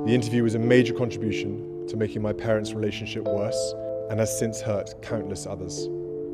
The interview was a major contribution to making my parents' relationship worse and has since hurt countless others.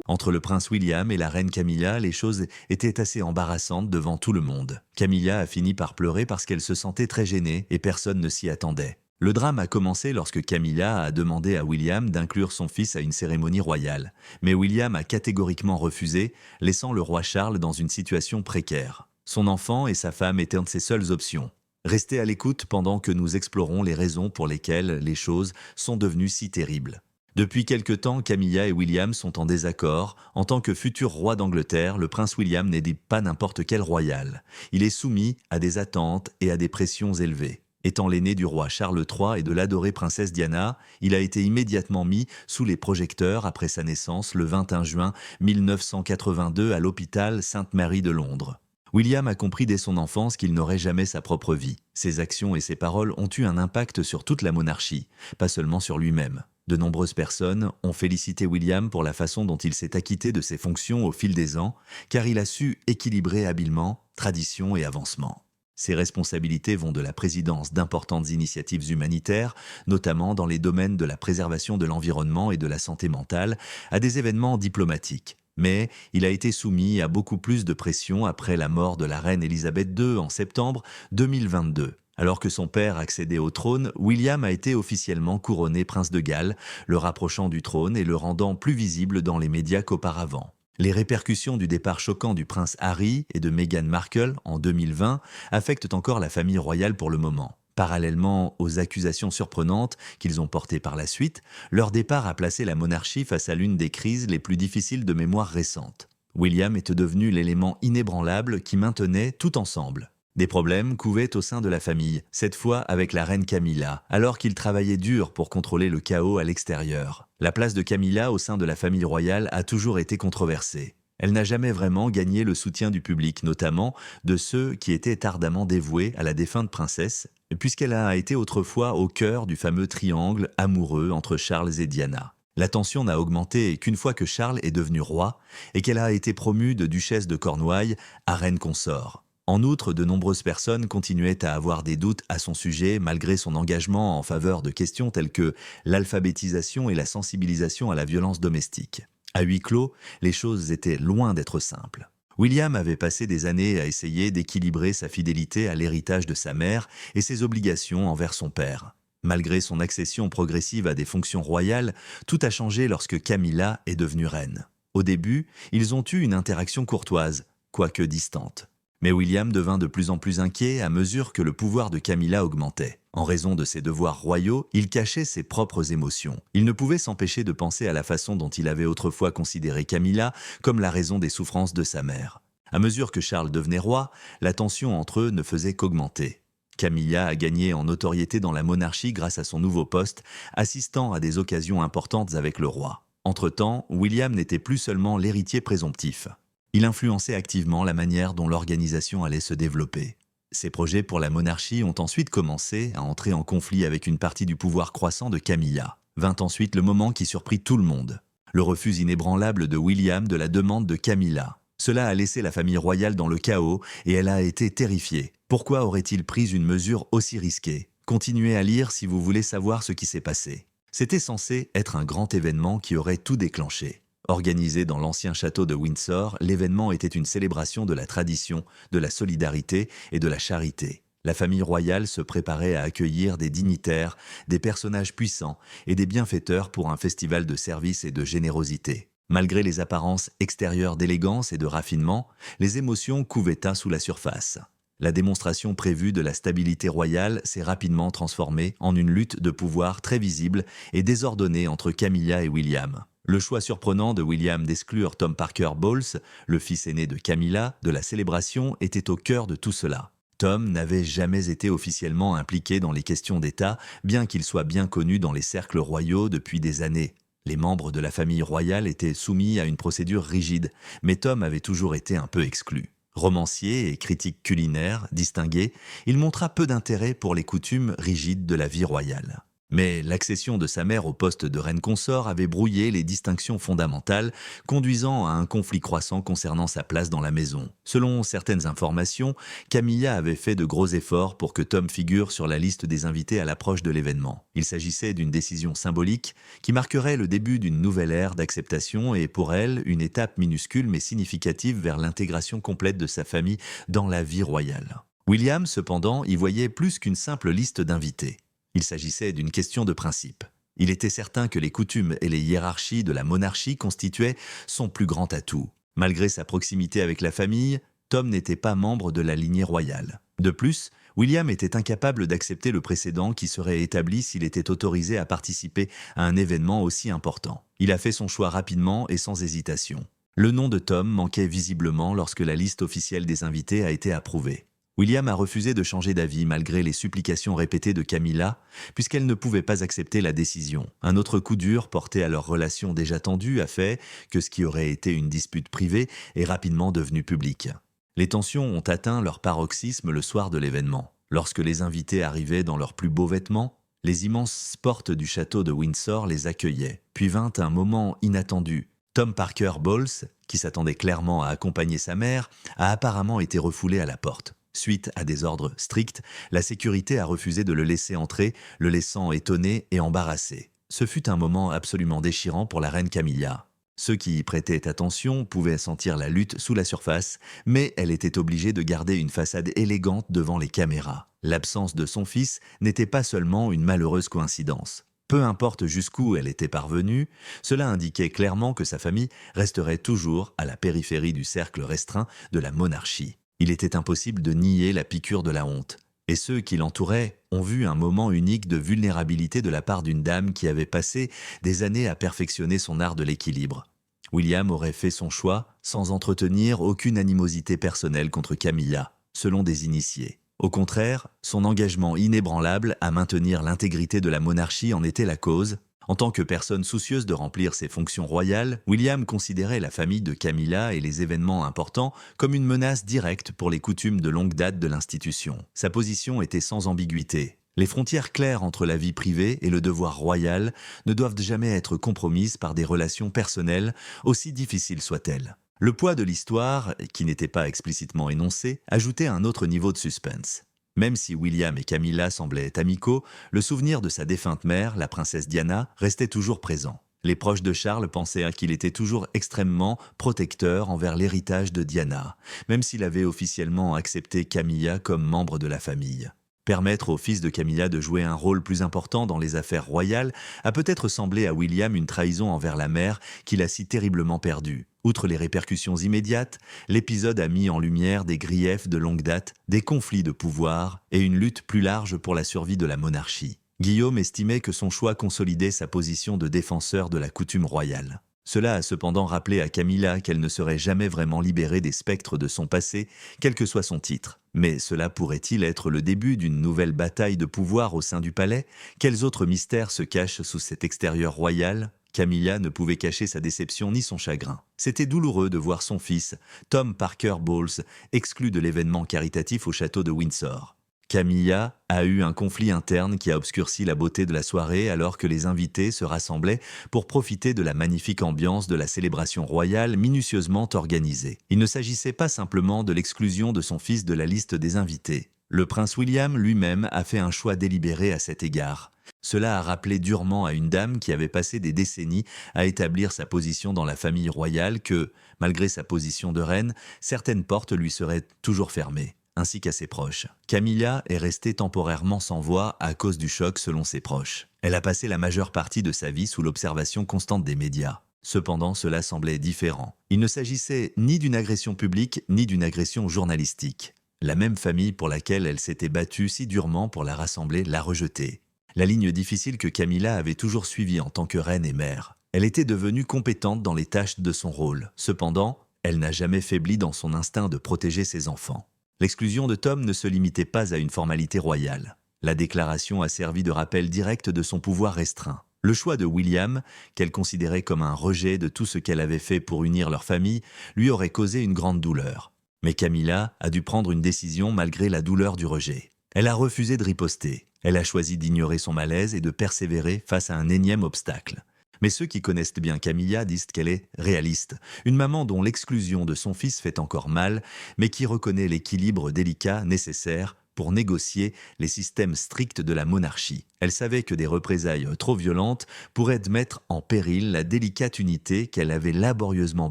Entre le prince William et la reine Camilla, les choses étaient assez embarrassantes devant tout le monde. Camilla a fini par pleurer parce qu'elle se sentait très gênée et personne ne s'y attendait. Le drame a commencé lorsque Camilla a demandé à William d'inclure son fils à une cérémonie royale. Mais William a catégoriquement refusé, laissant le roi Charles dans une situation précaire. Son enfant et sa femme étaient de ses seules options. Restez à l'écoute pendant que nous explorons les raisons pour lesquelles les choses sont devenues si terribles. Depuis quelque temps, Camilla et William sont en désaccord. En tant que futur roi d'Angleterre, le prince William n'est pas n'importe quel royal. Il est soumis à des attentes et à des pressions élevées. Étant l'aîné du roi Charles III et de l'adorée princesse Diana, il a été immédiatement mis sous les projecteurs après sa naissance le 21 juin 1982 à l'hôpital Sainte-Marie de Londres. William a compris dès son enfance qu'il n'aurait jamais sa propre vie. Ses actions et ses paroles ont eu un impact sur toute la monarchie, pas seulement sur lui-même. De nombreuses personnes ont félicité William pour la façon dont il s'est acquitté de ses fonctions au fil des ans, car il a su équilibrer habilement tradition et avancement. Ses responsabilités vont de la présidence d'importantes initiatives humanitaires, notamment dans les domaines de la préservation de l'environnement et de la santé mentale, à des événements diplomatiques. Mais il a été soumis à beaucoup plus de pression après la mort de la reine Élisabeth II en septembre 2022. Alors que son père accédait au trône, William a été officiellement couronné prince de Galles, le rapprochant du trône et le rendant plus visible dans les médias qu'auparavant. Les répercussions du départ choquant du prince Harry et de Meghan Markle en 2020 affectent encore la famille royale pour le moment. Parallèlement aux accusations surprenantes qu'ils ont portées par la suite, leur départ a placé la monarchie face à l'une des crises les plus difficiles de mémoire récente. William était devenu l'élément inébranlable qui maintenait tout ensemble. Des problèmes couvaient au sein de la famille, cette fois avec la reine Camilla, alors qu'il travaillait dur pour contrôler le chaos à l'extérieur. La place de Camilla au sein de la famille royale a toujours été controversée. Elle n'a jamais vraiment gagné le soutien du public, notamment de ceux qui étaient ardemment dévoués à la défunte princesse, puisqu'elle a été autrefois au cœur du fameux triangle amoureux entre Charles et Diana. La tension n'a augmenté qu'une fois que Charles est devenu roi et qu'elle a été promue de duchesse de Cornouailles à reine consort. En outre, de nombreuses personnes continuaient à avoir des doutes à son sujet malgré son engagement en faveur de questions telles que l'alphabétisation et la sensibilisation à la violence domestique. À huis clos, les choses étaient loin d'être simples. William avait passé des années à essayer d'équilibrer sa fidélité à l'héritage de sa mère et ses obligations envers son père. Malgré son accession progressive à des fonctions royales, tout a changé lorsque Camilla est devenue reine. Au début, ils ont eu une interaction courtoise, quoique distante. Mais William devint de plus en plus inquiet à mesure que le pouvoir de Camilla augmentait. En raison de ses devoirs royaux, il cachait ses propres émotions. Il ne pouvait s'empêcher de penser à la façon dont il avait autrefois considéré Camilla comme la raison des souffrances de sa mère. À mesure que Charles devenait roi, la tension entre eux ne faisait qu'augmenter. Camilla a gagné en notoriété dans la monarchie grâce à son nouveau poste, assistant à des occasions importantes avec le roi. Entre-temps, William n'était plus seulement l'héritier présomptif. Il influençait activement la manière dont l'organisation allait se développer. Ses projets pour la monarchie ont ensuite commencé à entrer en conflit avec une partie du pouvoir croissant de Camilla. Vint ensuite le moment qui surprit tout le monde. Le refus inébranlable de William de la demande de Camilla. Cela a laissé la famille royale dans le chaos et elle a été terrifiée. Pourquoi aurait-il pris une mesure aussi risquée? Continuez à lire si vous voulez savoir ce qui s'est passé. C'était censé être un grand événement qui aurait tout déclenché. Organisé dans l'ancien château de Windsor, l'événement était une célébration de la tradition, de la solidarité et de la charité. La famille royale se préparait à accueillir des dignitaires, des personnages puissants et des bienfaiteurs pour un festival de service et de générosité. Malgré les apparences extérieures d'élégance et de raffinement, les émotions couvaient sous la surface. La démonstration prévue de la stabilité royale s'est rapidement transformée en une lutte de pouvoir très visible et désordonnée entre Camilla et William. Le choix surprenant de William d'exclure Tom Parker Bowles, le fils aîné de Camilla, de la célébration était au cœur de tout cela. Tom n'avait jamais été officiellement impliqué dans les questions d'État, bien qu'il soit bien connu dans les cercles royaux depuis des années. Les membres de la famille royale étaient soumis à une procédure rigide, mais Tom avait toujours été un peu exclu. Romancier et critique culinaire distingué, il montra peu d'intérêt pour les coutumes rigides de la vie royale. Mais l'accession de sa mère au poste de reine consort avait brouillé les distinctions fondamentales, conduisant à un conflit croissant concernant sa place dans la maison. Selon certaines informations, Camilla avait fait de gros efforts pour que Tom figure sur la liste des invités à l'approche de l'événement. Il s'agissait d'une décision symbolique qui marquerait le début d'une nouvelle ère d'acceptation et pour elle, une étape minuscule mais significative vers l'intégration complète de sa famille dans la vie royale. William, cependant, y voyait plus qu'une simple liste d'invités. Il s'agissait d'une question de principe. Il était certain que les coutumes et les hiérarchies de la monarchie constituaient son plus grand atout. Malgré sa proximité avec la famille, Tom n'était pas membre de la lignée royale. De plus, William était incapable d'accepter le précédent qui serait établi s'il était autorisé à participer à un événement aussi important. Il a fait son choix rapidement et sans hésitation. Le nom de Tom manquait visiblement lorsque la liste officielle des invités a été approuvée. William a refusé de changer d'avis malgré les supplications répétées de Camilla, puisqu'elle ne pouvait pas accepter la décision. Un autre coup dur porté à leur relation déjà tendue a fait que ce qui aurait été une dispute privée est rapidement devenu public. Les tensions ont atteint leur paroxysme le soir de l'événement. Lorsque les invités arrivaient dans leurs plus beaux vêtements, les immenses portes du château de Windsor les accueillaient. Puis vint un moment inattendu. Tom Parker Bowles, qui s'attendait clairement à accompagner sa mère, a apparemment été refoulé à la porte. Suite à des ordres stricts, la sécurité a refusé de le laisser entrer, le laissant étonné et embarrassé. Ce fut un moment absolument déchirant pour la reine Camilla. Ceux qui y prêtaient attention pouvaient sentir la lutte sous la surface, mais elle était obligée de garder une façade élégante devant les caméras. L'absence de son fils n'était pas seulement une malheureuse coïncidence. Peu importe jusqu'où elle était parvenue, cela indiquait clairement que sa famille resterait toujours à la périphérie du cercle restreint de la monarchie. Il était impossible de nier la piqûre de la honte. Et ceux qui l'entouraient ont vu un moment unique de vulnérabilité de la part d'une dame qui avait passé des années à perfectionner son art de l'équilibre. William aurait fait son choix sans entretenir aucune animosité personnelle contre Camilla, selon des initiés. Au contraire, son engagement inébranlable à maintenir l'intégrité de la monarchie en était la cause. En tant que personne soucieuse de remplir ses fonctions royales, William considérait la famille de Camilla et les événements importants comme une menace directe pour les coutumes de longue date de l'institution. Sa position était sans ambiguïté. Les frontières claires entre la vie privée et le devoir royal ne doivent jamais être compromises par des relations personnelles, aussi difficiles soient-elles. Le poids de l'histoire, qui n'était pas explicitement énoncé, ajoutait un autre niveau de suspense. Même si William et Camilla semblaient amicaux, le souvenir de sa défunte mère, la princesse Diana, restait toujours présent. Les proches de Charles pensaient qu'il était toujours extrêmement protecteur envers l'héritage de Diana, même s'il avait officiellement accepté Camilla comme membre de la famille. Permettre au fils de Camilla de jouer un rôle plus important dans les affaires royales a peut-être semblé à William une trahison envers la mère qu'il a si terriblement perdue. Outre les répercussions immédiates, l'épisode a mis en lumière des griefs de longue date, des conflits de pouvoir et une lutte plus large pour la survie de la monarchie. Guillaume estimait que son choix consolidait sa position de défenseur de la coutume royale. Cela a cependant rappelé à Camilla qu'elle ne serait jamais vraiment libérée des spectres de son passé, quel que soit son titre. Mais cela pourrait-il être le début d'une nouvelle bataille de pouvoir au sein du palais? Quels autres mystères se cachent sous cet extérieur royal? Camilla ne pouvait cacher sa déception ni son chagrin. C'était douloureux de voir son fils, Tom Parker Bowles, exclu de l'événement caritatif au château de Windsor. Camilla a eu un conflit interne qui a obscurci la beauté de la soirée alors que les invités se rassemblaient pour profiter de la magnifique ambiance de la célébration royale minutieusement organisée. Il ne s'agissait pas simplement de l'exclusion de son fils de la liste des invités. Le prince William lui-même a fait un choix délibéré à cet égard. Cela a rappelé durement à une dame qui avait passé des décennies à établir sa position dans la famille royale que, malgré sa position de reine, certaines portes lui seraient toujours fermées, ainsi qu'à ses proches. Camilla est restée temporairement sans voix à cause du choc selon ses proches. Elle a passé la majeure partie de sa vie sous l'observation constante des médias. Cependant, cela semblait différent. Il ne s'agissait ni d'une agression publique, ni d'une agression journalistique. La même famille pour laquelle elle s'était battue si durement pour la rassembler l'a rejetée. La ligne difficile que Camilla avait toujours suivie en tant que reine et mère. Elle était devenue compétente dans les tâches de son rôle. Cependant, elle n'a jamais faibli dans son instinct de protéger ses enfants. L'exclusion de Tom ne se limitait pas à une formalité royale. La déclaration a servi de rappel direct de son pouvoir restreint. Le choix de William, qu'elle considérait comme un rejet de tout ce qu'elle avait fait pour unir leur famille, lui aurait causé une grande douleur. Mais Camilla a dû prendre une décision malgré la douleur du rejet. Elle a refusé de riposter. Elle a choisi d'ignorer son malaise et de persévérer face à un énième obstacle. Mais ceux qui connaissent bien Camilla disent qu'elle est réaliste, une maman dont l'exclusion de son fils fait encore mal, mais qui reconnaît l'équilibre délicat nécessaire pour négocier les systèmes stricts de la monarchie. Elle savait que des représailles trop violentes pourraient mettre en péril la délicate unité qu'elle avait laborieusement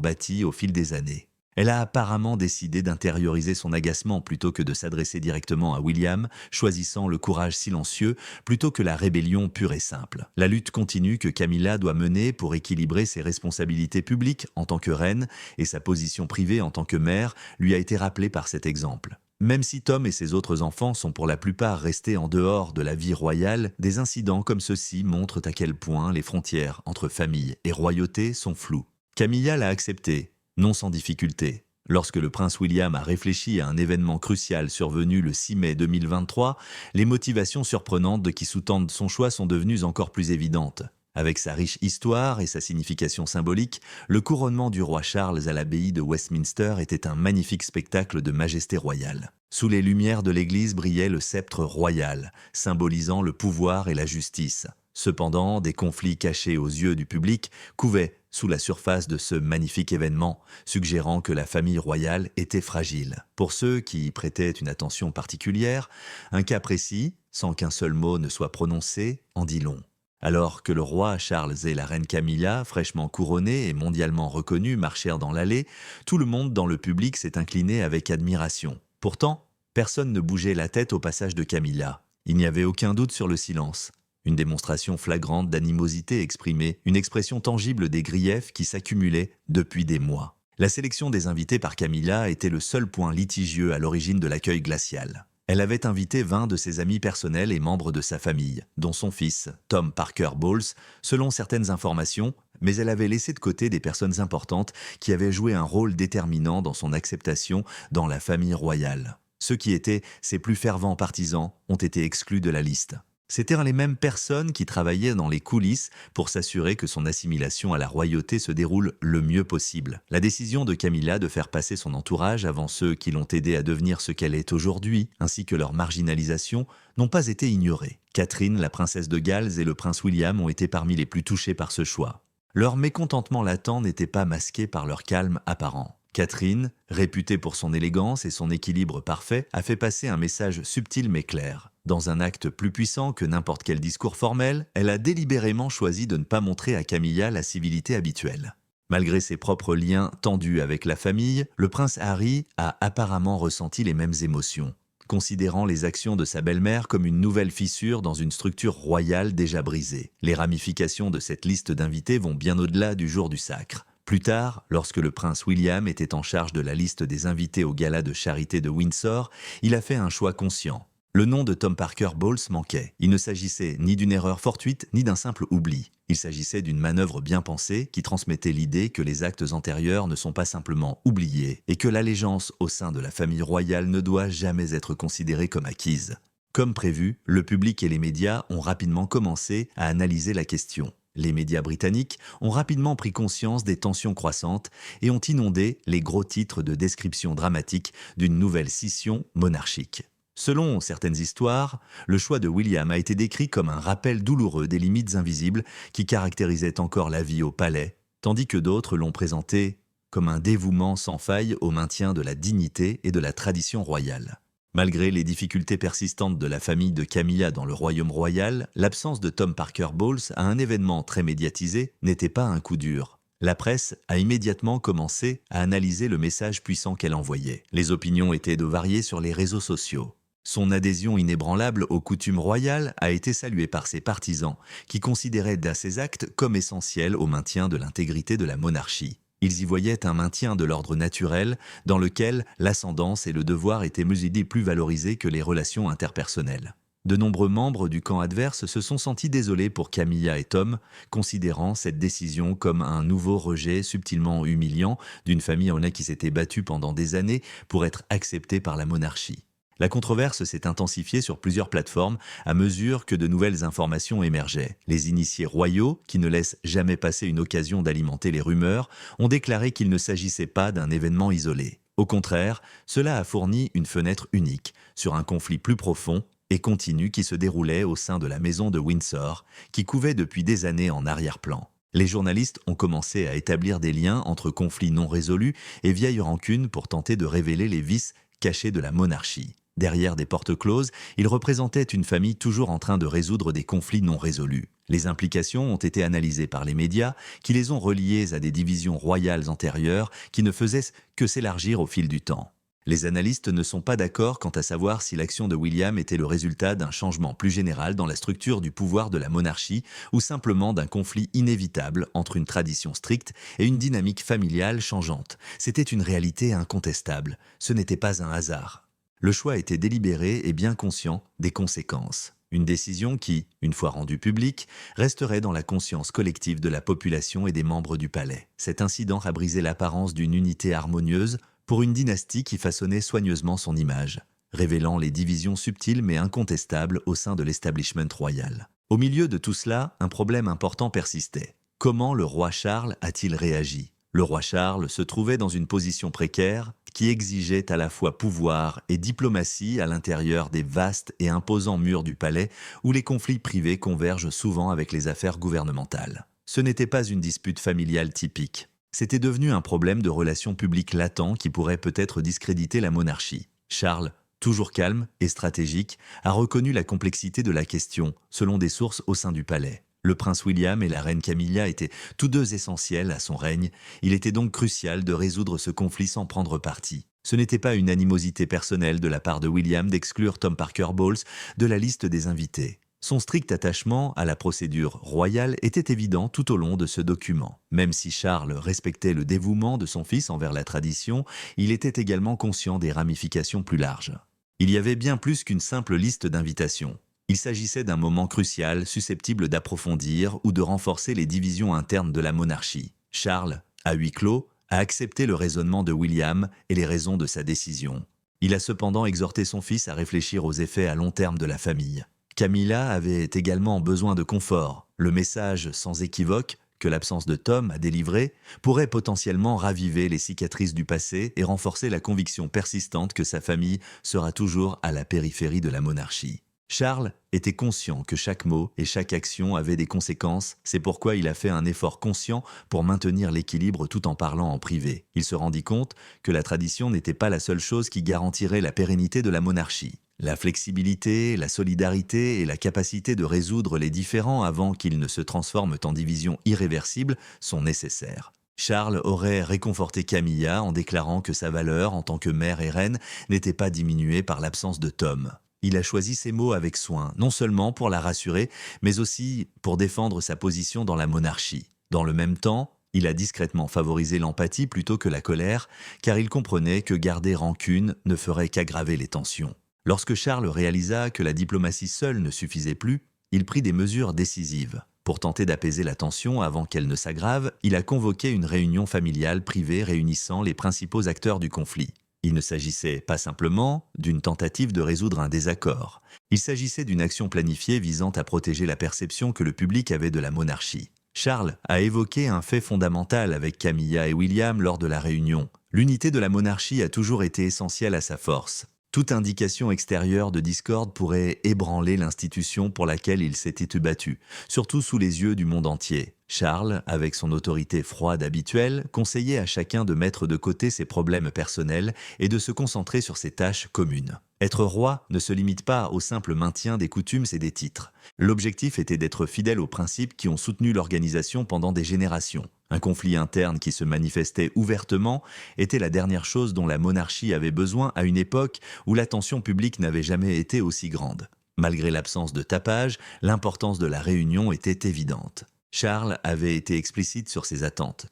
bâtie au fil des années. Elle a apparemment décidé d'intérioriser son agacement plutôt que de s'adresser directement à William, choisissant le courage silencieux plutôt que la rébellion pure et simple. La lutte continue que Camilla doit mener pour équilibrer ses responsabilités publiques en tant que reine et sa position privée en tant que mère lui a été rappelée par cet exemple. Même si Tom et ses autres enfants sont pour la plupart restés en dehors de la vie royale, des incidents comme ceux-ci montrent à quel point les frontières entre famille et royauté sont floues. Camilla l'a accepté, non sans difficulté. Lorsque le prince William a réfléchi à un événement crucial survenu le 6 mai 2023, les motivations surprenantes qui sous-tendent son choix sont devenues encore plus évidentes. Avec sa riche histoire et sa signification symbolique, le couronnement du roi Charles à l'abbaye de Westminster était un magnifique spectacle de majesté royale. Sous les lumières de l'église brillait le sceptre royal, symbolisant le pouvoir et la justice. Cependant, des conflits cachés aux yeux du public couvaient sous la surface de ce magnifique événement, suggérant que la famille royale était fragile. Pour ceux qui y prêtaient une attention particulière, un cas précis, sans qu'un seul mot ne soit prononcé, en dit long. Alors que le roi Charles et la reine Camilla, fraîchement couronnés et mondialement reconnus, marchèrent dans l'allée, tout le monde dans le public s'est incliné avec admiration. Pourtant, personne ne bougeait la tête au passage de Camilla. Il n'y avait aucun doute sur le silence. Une démonstration flagrante d'animosité exprimée, une expression tangible des griefs qui s'accumulaient depuis des mois. La sélection des invités par Camilla était le seul point litigieux à l'origine de l'accueil glacial. Elle avait invité 20 de ses amis personnels et membres de sa famille, dont son fils, Tom Parker Bowles, selon certaines informations, mais elle avait laissé de côté des personnes importantes qui avaient joué un rôle déterminant dans son acceptation dans la famille royale. Ceux qui étaient ses plus fervents partisans ont été exclus de la liste. C'étaient les mêmes personnes qui travaillaient dans les coulisses pour s'assurer que son assimilation à la royauté se déroule le mieux possible. La décision de Camilla de faire passer son entourage avant ceux qui l'ont aidée à devenir ce qu'elle est aujourd'hui, ainsi que leur marginalisation, n'ont pas été ignorées. Catherine, la princesse de Galles, et le prince William ont été parmi les plus touchés par ce choix. Leur mécontentement latent n'était pas masqué par leur calme apparent. Catherine, réputée pour son élégance et son équilibre parfait, a fait passer un message subtil mais clair. Dans un acte plus puissant que n'importe quel discours formel, elle a délibérément choisi de ne pas montrer à Camilla la civilité habituelle. Malgré ses propres liens tendus avec la famille, le prince Harry a apparemment ressenti les mêmes émotions, considérant les actions de sa belle-mère comme une nouvelle fissure dans une structure royale déjà brisée. Les ramifications de cette liste d'invités vont bien au-delà du jour du sacre. Plus tard, lorsque le prince William était en charge de la liste des invités au gala de charité de Windsor, il a fait un choix conscient. Le nom de Tom Parker Bowles manquait. Il ne s'agissait ni d'une erreur fortuite, ni d'un simple oubli. Il s'agissait d'une manœuvre bien pensée qui transmettait l'idée que les actes antérieurs ne sont pas simplement oubliés et que l'allégeance au sein de la famille royale ne doit jamais être considérée comme acquise. Comme prévu, le public et les médias ont rapidement commencé à analyser la question. Les médias britanniques ont rapidement pris conscience des tensions croissantes et ont inondé les gros titres de description dramatique d'une nouvelle scission monarchique. Selon certaines histoires, le choix de William a été décrit comme un rappel douloureux des limites invisibles qui caractérisaient encore la vie au palais, tandis que d'autres l'ont présenté comme un dévouement sans faille au maintien de la dignité et de la tradition royale. Malgré les difficultés persistantes de la famille de Camilla dans le royaume royal, l'absence de Tom Parker Bowles à un événement très médiatisé n'était pas un coup dur. La presse a immédiatement commencé à analyser le message puissant qu'elle envoyait. Les opinions étaient de varier sur les réseaux sociaux. Son adhésion inébranlable aux coutumes royales a été saluée par ses partisans, qui considéraient ces actes comme essentiels au maintien de l'intégrité de la monarchie. Ils y voyaient un maintien de l'ordre naturel dans lequel l'ascendance et le devoir étaient mesurés plus valorisés que les relations interpersonnelles. De nombreux membres du camp adverse se sont sentis désolés pour Camilla et Tom, considérant cette décision comme un nouveau rejet subtilement humiliant d'une famille qui s'était battue pendant des années pour être acceptée par la monarchie. La controverse s'est intensifiée sur plusieurs plateformes à mesure que de nouvelles informations émergeaient. Les initiés royaux, qui ne laissent jamais passer une occasion d'alimenter les rumeurs, ont déclaré qu'il ne s'agissait pas d'un événement isolé. Au contraire, cela a fourni une fenêtre unique sur un conflit plus profond, et continue qui se déroulait au sein de la maison de Windsor, qui couvait depuis des années en arrière-plan. Les journalistes ont commencé à établir des liens entre conflits non résolus et vieilles rancunes pour tenter de révéler les vices cachés de la monarchie. Derrière des portes closes, ils représentaient une famille toujours en train de résoudre des conflits non résolus. Les implications ont été analysées par les médias, qui les ont reliées à des divisions royales antérieures qui ne faisaient que s'élargir au fil du temps. Les analystes ne sont pas d'accord quant à savoir si l'action de William était le résultat d'un changement plus général dans la structure du pouvoir de la monarchie ou simplement d'un conflit inévitable entre une tradition stricte et une dynamique familiale changeante. C'était une réalité incontestable, ce n'était pas un hasard. Le choix était délibéré et bien conscient des conséquences. Une décision qui, une fois rendue publique, resterait dans la conscience collective de la population et des membres du palais. Cet incident a brisé l'apparence d'une unité harmonieuse pour une dynastie qui façonnait soigneusement son image, révélant les divisions subtiles mais incontestables au sein de l'establishment royal. Au milieu de tout cela, un problème important persistait. Comment le roi Charles a-t-il réagi ? Le roi Charles se trouvait dans une position précaire qui exigeait à la fois pouvoir et diplomatie à l'intérieur des vastes et imposants murs du palais où les conflits privés convergent souvent avec les affaires gouvernementales. Ce n'était pas une dispute familiale typique. C'était devenu un problème de relations publiques latent qui pourrait peut-être discréditer la monarchie. Charles, toujours calme et stratégique, a reconnu la complexité de la question, selon des sources au sein du palais. Le prince William et la reine Camilla étaient tous deux essentiels à son règne. Il était donc crucial de résoudre ce conflit sans prendre parti. Ce n'était pas une animosité personnelle de la part de William d'exclure Tom Parker Bowles de la liste des invités. Son strict attachement à la procédure royale était évident tout au long de ce document. Même si Charles respectait le dévouement de son fils envers la tradition, il était également conscient des ramifications plus larges. Il y avait bien plus qu'une simple liste d'invitations. Il s'agissait d'un moment crucial susceptible d'approfondir ou de renforcer les divisions internes de la monarchie. Charles, à huis clos, a accepté le raisonnement de William et les raisons de sa décision. Il a cependant exhorté son fils à réfléchir aux effets à long terme de la famille. Camilla avait également besoin de confort. Le message sans équivoque que l'absence de Tom a délivré pourrait potentiellement raviver les cicatrices du passé et renforcer la conviction persistante que sa famille sera toujours à la périphérie de la monarchie. Charles était conscient que chaque mot et chaque action avaient des conséquences, c'est pourquoi il a fait un effort conscient pour maintenir l'équilibre tout en parlant en privé. Il se rendit compte que la tradition n'était pas la seule chose qui garantirait la pérennité de la monarchie. La flexibilité, la solidarité et la capacité de résoudre les différends avant qu'ils ne se transforment en divisions irréversibles sont nécessaires. Charles aurait réconforté Camilla en déclarant que sa valeur en tant que mère et reine n'était pas diminuée par l'absence de Tom. Il a choisi ses mots avec soin, non seulement pour la rassurer, mais aussi pour défendre sa position dans la monarchie. Dans le même temps, il a discrètement favorisé l'empathie plutôt que la colère, car il comprenait que garder rancune ne ferait qu'aggraver les tensions. Lorsque Charles réalisa que la diplomatie seule ne suffisait plus, il prit des mesures décisives. Pour tenter d'apaiser la tension avant qu'elle ne s'aggrave, il a convoqué une réunion familiale privée réunissant les principaux acteurs du conflit. Il ne s'agissait pas simplement d'une tentative de résoudre un désaccord. Il s'agissait d'une action planifiée visant à protéger la perception que le public avait de la monarchie. Charles a évoqué un fait fondamental avec Camilla et William lors de la réunion. L'unité de la monarchie a toujours été essentielle à sa force. Toute indication extérieure de discorde pourrait ébranler l'institution pour laquelle il s'était battu, surtout sous les yeux du monde entier. Charles, avec son autorité froide habituelle, conseillait à chacun de mettre de côté ses problèmes personnels et de se concentrer sur ses tâches communes. Être roi ne se limite pas au simple maintien des coutumes et des titres. L'objectif était d'être fidèle aux principes qui ont soutenu l'organisation pendant des générations. Un conflit interne qui se manifestait ouvertement était la dernière chose dont la monarchie avait besoin à une époque où l'attention publique n'avait jamais été aussi grande. Malgré l'absence de tapage, l'importance de la réunion était évidente. Charles avait été explicite sur ses attentes.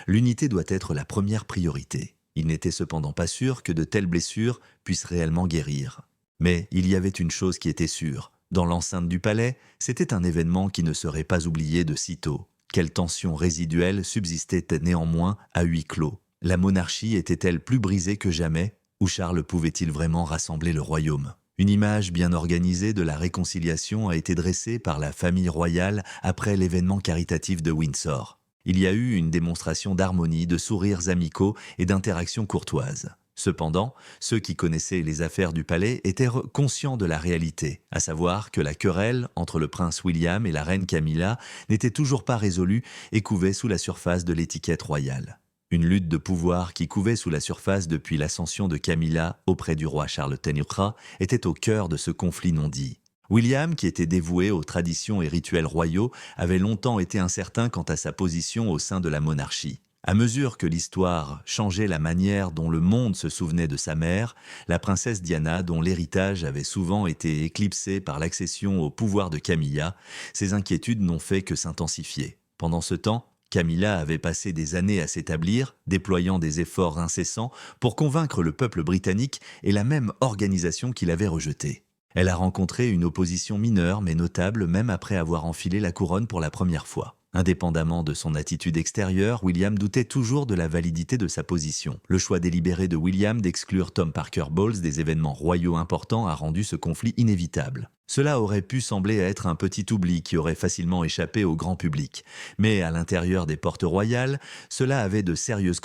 L'unité doit être la première priorité. Il n'était cependant pas sûr que de telles blessures puissent réellement guérir. Mais il y avait une chose qui était sûre. Dans l'enceinte du palais, c'était un événement qui ne serait pas oublié de sitôt. Quelle tension résiduelle subsistait néanmoins à huis clos? La monarchie était-elle plus brisée que jamais? Ou Charles pouvait-il vraiment rassembler le royaume? Une image bien organisée de la réconciliation a été dressée par la famille royale après l'événement caritatif de Windsor. Il y a eu une démonstration d'harmonie, de sourires amicaux et d'interactions courtoises. Cependant, ceux qui connaissaient les affaires du palais étaient conscients de la réalité, à savoir que la querelle entre le prince William et la reine Camilla n'était toujours pas résolue et couvait sous la surface de l'étiquette royale. Une lutte de pouvoir qui couvait sous la surface depuis l'ascension de Camilla auprès du roi Charles Teniukra était au cœur de ce conflit non dit. William, qui était dévoué aux traditions et rituels royaux, avait longtemps été incertain quant à sa position au sein de la monarchie. À mesure que l'histoire changeait la manière dont le monde se souvenait de sa mère, la princesse Diana, dont l'héritage avait souvent été éclipsé par l'accession au pouvoir de Camilla, ses inquiétudes n'ont fait que s'intensifier. Pendant ce temps, Camilla avait passé des années à s'établir, déployant des efforts incessants pour convaincre le peuple britannique et la même organisation qui l'avait rejetée. Elle a rencontré une opposition mineure mais notable même après avoir enfilé la couronne pour la première fois. Indépendamment de son attitude extérieure, William doutait toujours de la validité de sa position. Le choix délibéré de William d'exclure Tom Parker Bowles des événements royaux importants a rendu ce conflit inévitable. Cela aurait pu sembler être un petit oubli qui aurait facilement échappé au grand public. Mais à l'intérieur des portes royales, cela avait de sérieuses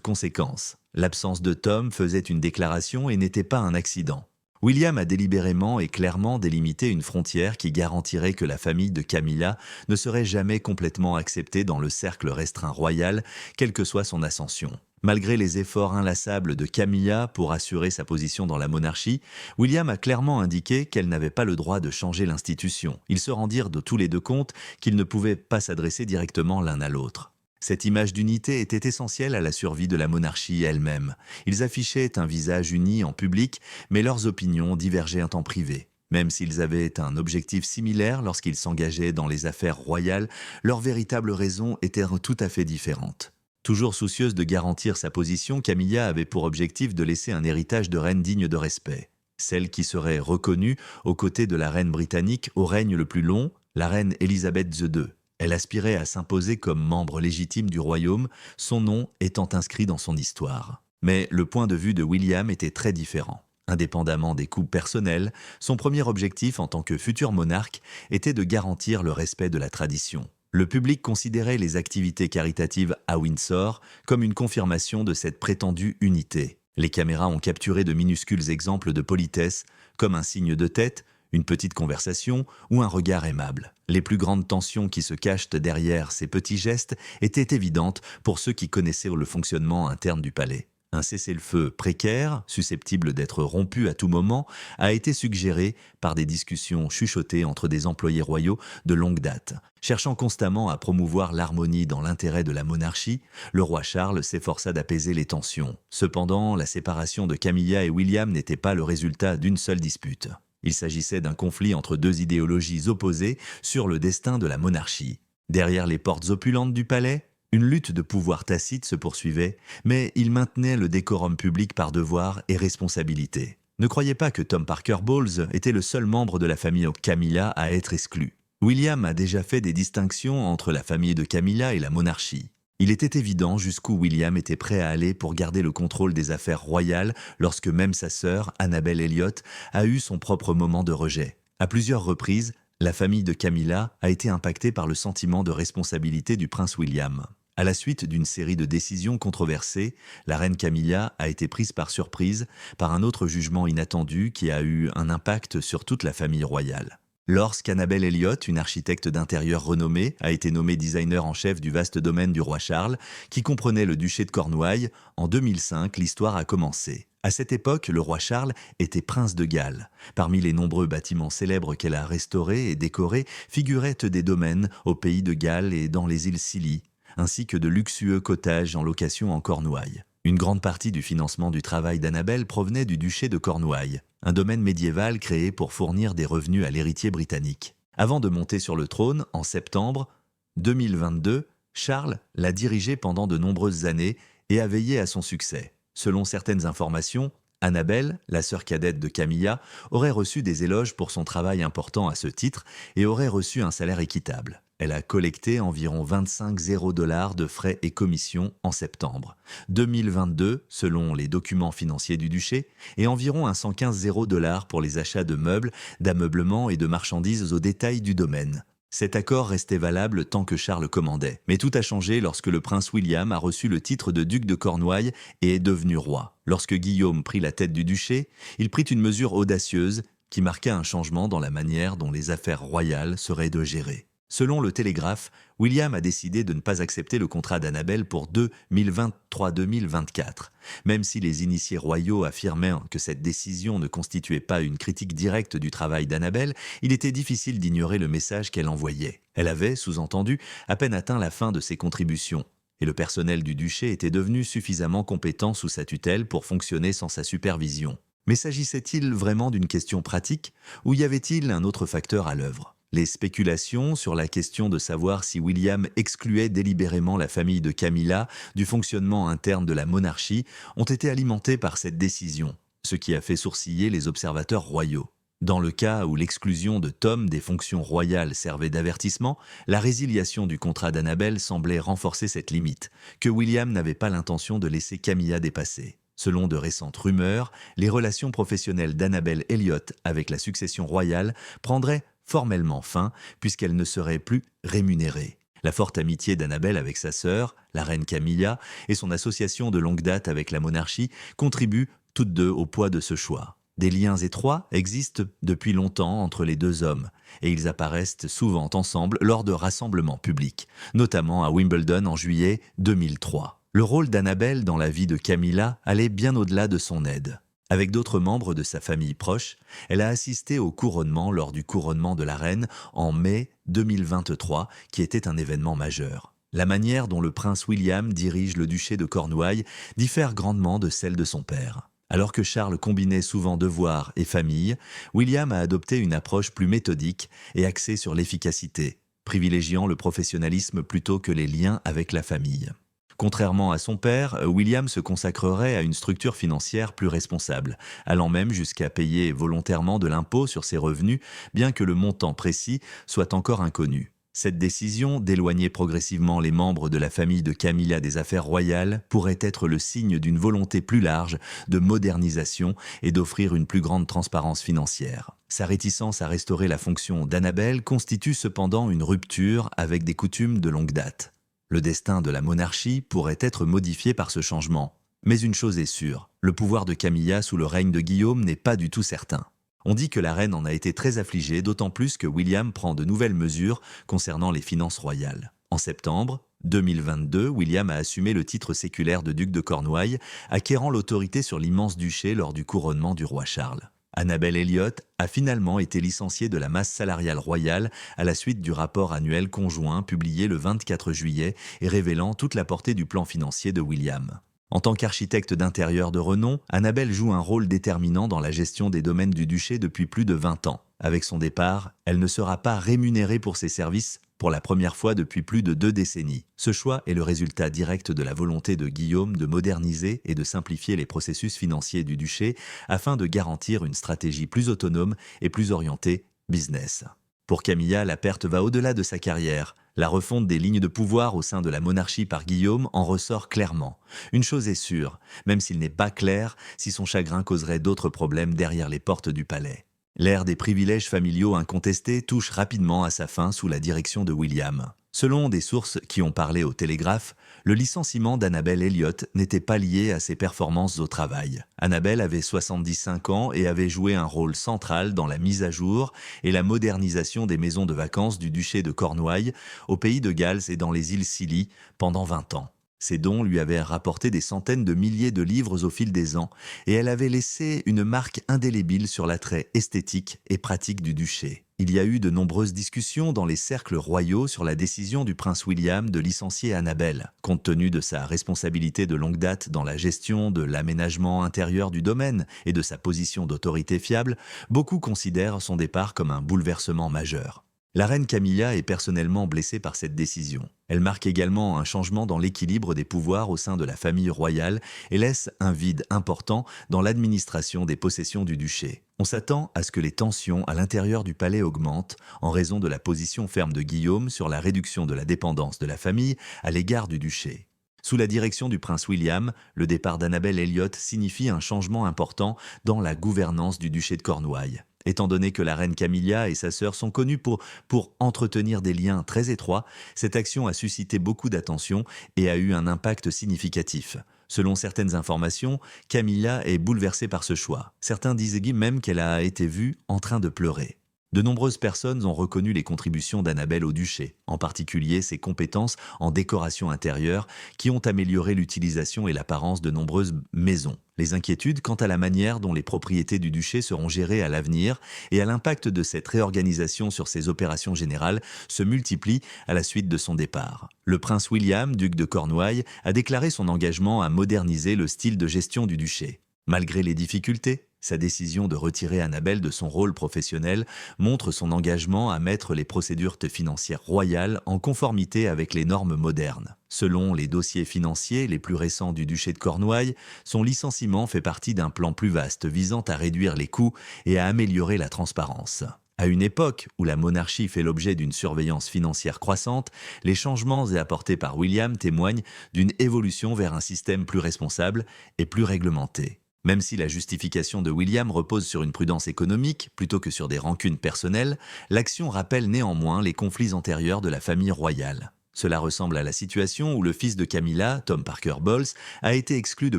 conséquences. L'absence de Tom faisait une déclaration et n'était pas un accident. William a délibérément et clairement délimité une frontière qui garantirait que la famille de Camilla ne serait jamais complètement acceptée dans le cercle restreint royal, quelle que soit son ascension. Malgré les efforts inlassables de Camilla pour assurer sa position dans la monarchie, William a clairement indiqué qu'elle n'avait pas le droit de changer l'institution. Ils se rendirent de tous les deux compte qu'ils ne pouvaient pas s'adresser directement l'un à l'autre. Cette image d'unité était essentielle à la survie de la monarchie elle-même. Ils affichaient un visage uni en public, mais leurs opinions divergeaient en privé. Même s'ils avaient un objectif similaire lorsqu'ils s'engageaient dans les affaires royales, leurs véritables raisons étaient tout à fait différentes. Toujours soucieuse de garantir sa position, Camilla avait pour objectif de laisser un héritage de reine digne de respect. Celle qui serait reconnue aux côtés de la reine britannique au règne le plus long, la reine Élisabeth II. Elle aspirait à s'imposer comme membre légitime du royaume, son nom étant inscrit dans son histoire. Mais le point de vue de William était très différent. Indépendamment des coups personnels, son premier objectif en tant que futur monarque était de garantir le respect de la tradition. Le public considérait les activités caritatives à Windsor comme une confirmation de cette prétendue unité. Les caméras ont capturé de minuscules exemples de politesse, comme un signe de tête, une petite conversation ou un regard aimable. Les plus grandes tensions qui se cachent derrière ces petits gestes étaient évidentes pour ceux qui connaissaient le fonctionnement interne du palais. Un cessez-le-feu précaire, susceptible d'être rompu à tout moment, a été suggéré par des discussions chuchotées entre des employés royaux de longue date. Cherchant constamment à promouvoir l'harmonie dans l'intérêt de la monarchie, le roi Charles s'efforça d'apaiser les tensions. Cependant, la séparation de Camilla et William n'était pas le résultat d'une seule dispute. Il s'agissait d'un conflit entre deux idéologies opposées sur le destin de la monarchie. Derrière les portes opulentes du palais, une lutte de pouvoir tacite se poursuivait, mais il maintenait le décorum public par devoir et responsabilité. Ne croyez pas que Tom Parker Bowles était le seul membre de la famille Camilla à être exclu. William a déjà fait des distinctions entre la famille de Camilla et la monarchie. Il était évident jusqu'où William était prêt à aller pour garder le contrôle des affaires royales lorsque même sa sœur, Annabel Elliot, a eu son propre moment de rejet. À plusieurs reprises, la famille de Camilla a été impactée par le sentiment de responsabilité du prince William. À la suite d'une série de décisions controversées, la reine Camilla a été prise par surprise par un autre jugement inattendu qui a eu un impact sur toute la famille royale. Lorsqu'Annabel Elliot, une architecte d'intérieur renommée, a été nommée designer en chef du vaste domaine du roi Charles, qui comprenait le duché de Cornouailles, en 2005, l'histoire a commencé. À cette époque, le roi Charles était prince de Galles. Parmi les nombreux bâtiments célèbres qu'elle a restaurés et décorés, figuraient des domaines au pays de Galles et dans les îles Scilly, ainsi que de luxueux cottages en location en Cornouailles. Une grande partie du financement du travail d'Annabel provenait du duché de Cornouailles, un domaine médiéval créé pour fournir des revenus à l'héritier britannique. Avant de monter sur le trône, en septembre 2022, Charles l'a dirigé pendant de nombreuses années et a veillé à son succès. Selon certaines informations, Annabel, la sœur cadette de Camilla, aurait reçu des éloges pour son travail important à ce titre et aurait reçu un salaire équitable. Elle a collecté environ 25 000 $ de frais et commissions en septembre 2022, selon les documents financiers du duché, et environ 115 000 $ pour les achats de meubles, d'ameublement et de marchandises au détail du domaine. Cet accord restait valable tant que Charles commandait. Mais tout a changé lorsque le prince William a reçu le titre de duc de Cornouailles et est devenu roi. Lorsque Guillaume prit la tête du duché, il prit une mesure audacieuse qui marqua un changement dans la manière dont les affaires royales seraient de gérer. Selon le Télégraphe, William a décidé de ne pas accepter le contrat d'Annabelle pour 2023-2024. Même si les initiés royaux affirmaient que cette décision ne constituait pas une critique directe du travail d'Annabelle, il était difficile d'ignorer le message qu'elle envoyait. Elle avait, sous-entendu, à peine atteint la fin de ses contributions, et le personnel du duché était devenu suffisamment compétent sous sa tutelle pour fonctionner sans sa supervision. Mais s'agissait-il vraiment d'une question pratique, ou y avait-il un autre facteur à l'œuvre ? Les spéculations sur la question de savoir si William excluait délibérément la famille de Camilla du fonctionnement interne de la monarchie ont été alimentées par cette décision, ce qui a fait sourciller les observateurs royaux. Dans le cas où l'exclusion de Tom des fonctions royales servait d'avertissement, la résiliation du contrat d'Annabelle semblait renforcer cette limite, que William n'avait pas l'intention de laisser Camilla dépasser. Selon de récentes rumeurs, les relations professionnelles d'Annabelle Elliot avec la succession royale prendraient formellement fin, puisqu'elle ne serait plus rémunérée. La forte amitié d'Annabelle avec sa sœur, la reine Camilla, et son association de longue date avec la monarchie contribuent toutes deux au poids de ce choix. Des liens étroits existent depuis longtemps entre les deux hommes, et ils apparaissent souvent ensemble lors de rassemblements publics, notamment à Wimbledon en juillet 2003. Le rôle d'Annabelle dans la vie de Camilla allait bien au-delà de son aide. Avec d'autres membres de sa famille proche, elle a assisté au couronnement lors du couronnement de la reine en mai 2023, qui était un événement majeur. La manière dont le prince William dirige le duché de Cornouailles diffère grandement de celle de son père. Alors que Charles combinait souvent devoirs et famille, William a adopté une approche plus méthodique et axée sur l'efficacité, privilégiant le professionnalisme plutôt que les liens avec la famille. Contrairement à son père, William se consacrerait à une structure financière plus responsable, allant même jusqu'à payer volontairement de l'impôt sur ses revenus, bien que le montant précis soit encore inconnu. Cette décision d'éloigner progressivement les membres de la famille de Camilla des affaires royales pourrait être le signe d'une volonté plus large de modernisation et d'offrir une plus grande transparence financière. Sa réticence à restaurer la fonction d'Annabelle constitue cependant une rupture avec des coutumes de longue date. Le destin de la monarchie pourrait être modifié par ce changement. Mais une chose est sûre, le pouvoir de Camilla sous le règne de Guillaume n'est pas du tout certain. On dit que la reine en a été très affligée, d'autant plus que William prend de nouvelles mesures concernant les finances royales. En septembre 2022, William a assumé le titre séculaire de duc de Cornouailles, acquérant l'autorité sur l'immense duché lors du couronnement du roi Charles. Annabelle Elliot a finalement été licenciée de la masse salariale royale à la suite du rapport annuel conjoint publié le 24 juillet et révélant toute la portée du plan financier de William. En tant qu'architecte d'intérieur de renom, Annabelle joue un rôle déterminant dans la gestion des domaines du duché depuis plus de 20 ans. Avec son départ, elle ne sera pas rémunérée pour ses services pour la première fois depuis plus de 2 décennies. Ce choix est le résultat direct de la volonté de Guillaume de moderniser et de simplifier les processus financiers du duché afin de garantir une stratégie plus autonome et plus orientée business. Pour Camilla, la perte va au-delà de sa carrière. La refonte des lignes de pouvoir au sein de la monarchie par Guillaume en ressort clairement. Une chose est sûre, même s'il n'est pas clair si son chagrin causerait d'autres problèmes derrière les portes du palais. L'ère des privilèges familiaux incontestés touche rapidement à sa fin sous la direction de William. Selon des sources qui ont parlé au Télégraphe, le licenciement d'Annabelle Elliot n'était pas lié à ses performances au travail. Annabelle avait 75 ans et avait joué un rôle central dans la mise à jour et la modernisation des maisons de vacances du duché de Cornouailles, au pays de Galles et dans les îles Scilly, pendant 20 ans. Ses dons lui avaient rapporté des centaines de milliers de livres au fil des ans, et elle avait laissé une marque indélébile sur l'attrait esthétique et pratique du duché. Il y a eu de nombreuses discussions dans les cercles royaux sur la décision du prince William de licencier Annabelle. Compte tenu de sa responsabilité de longue date dans la gestion de l'aménagement intérieur du domaine et de sa position d'autorité fiable, beaucoup considèrent son départ comme un bouleversement majeur. La reine Camilla est personnellement blessée par cette décision. Elle marque également un changement dans l'équilibre des pouvoirs au sein de la famille royale et laisse un vide important dans l'administration des possessions du duché. On s'attend à ce que les tensions à l'intérieur du palais augmentent en raison de la position ferme de Guillaume sur la réduction de la dépendance de la famille à l'égard du duché. Sous la direction du prince William, le départ d'Annabelle Elliot signifie un changement important dans la gouvernance du duché de Cornouailles. Étant donné que la reine Camilla et sa sœur sont connues pour entretenir des liens très étroits, cette action a suscité beaucoup d'attention et a eu un impact significatif. Selon certaines informations, Camilla est bouleversée par ce choix. Certains disent même qu'elle a été vue en train de pleurer. De nombreuses personnes ont reconnu les contributions d'Annabelle au duché, en particulier ses compétences en décoration intérieure qui ont amélioré l'utilisation et l'apparence de nombreuses maisons. Les inquiétudes quant à la manière dont les propriétés du duché seront gérées à l'avenir et à l'impact de cette réorganisation sur ses opérations générales se multiplient à la suite de son départ. Le prince William, duc de Cornouailles, a déclaré son engagement à moderniser le style de gestion du duché. Malgré les difficultés, sa décision de retirer Annabelle de son rôle professionnel montre son engagement à mettre les procédures financières royales en conformité avec les normes modernes. Selon les dossiers financiers les plus récents du duché de Cornouailles, son licenciement fait partie d'un plan plus vaste visant à réduire les coûts et à améliorer la transparence. À une époque où la monarchie fait l'objet d'une surveillance financière croissante, les changements apportés par William témoignent d'une évolution vers un système plus responsable et plus réglementé. Même si la justification de William repose sur une prudence économique plutôt que sur des rancunes personnelles, l'action rappelle néanmoins les conflits antérieurs de la famille royale. Cela ressemble à la situation où le fils de Camilla, Tom Parker Bowles, a été exclu de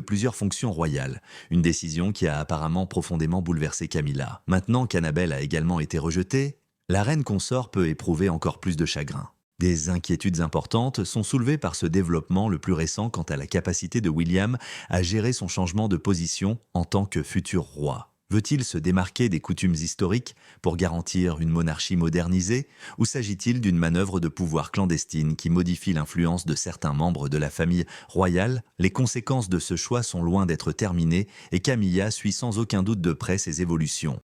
plusieurs fonctions royales, une décision qui a apparemment profondément bouleversé Camilla. Maintenant qu'Annabelle a également été rejetée, la reine consort peut éprouver encore plus de chagrin. Des inquiétudes importantes sont soulevées par ce développement le plus récent quant à la capacité de William à gérer son changement de position en tant que futur roi. Veut-il se démarquer des coutumes historiques pour garantir une monarchie modernisée, ou s'agit-il d'une manœuvre de pouvoir clandestine qui modifie l'influence de certains membres de la famille royale? Les conséquences de ce choix sont loin d'être terminées et Camilla suit sans aucun doute de près ces évolutions.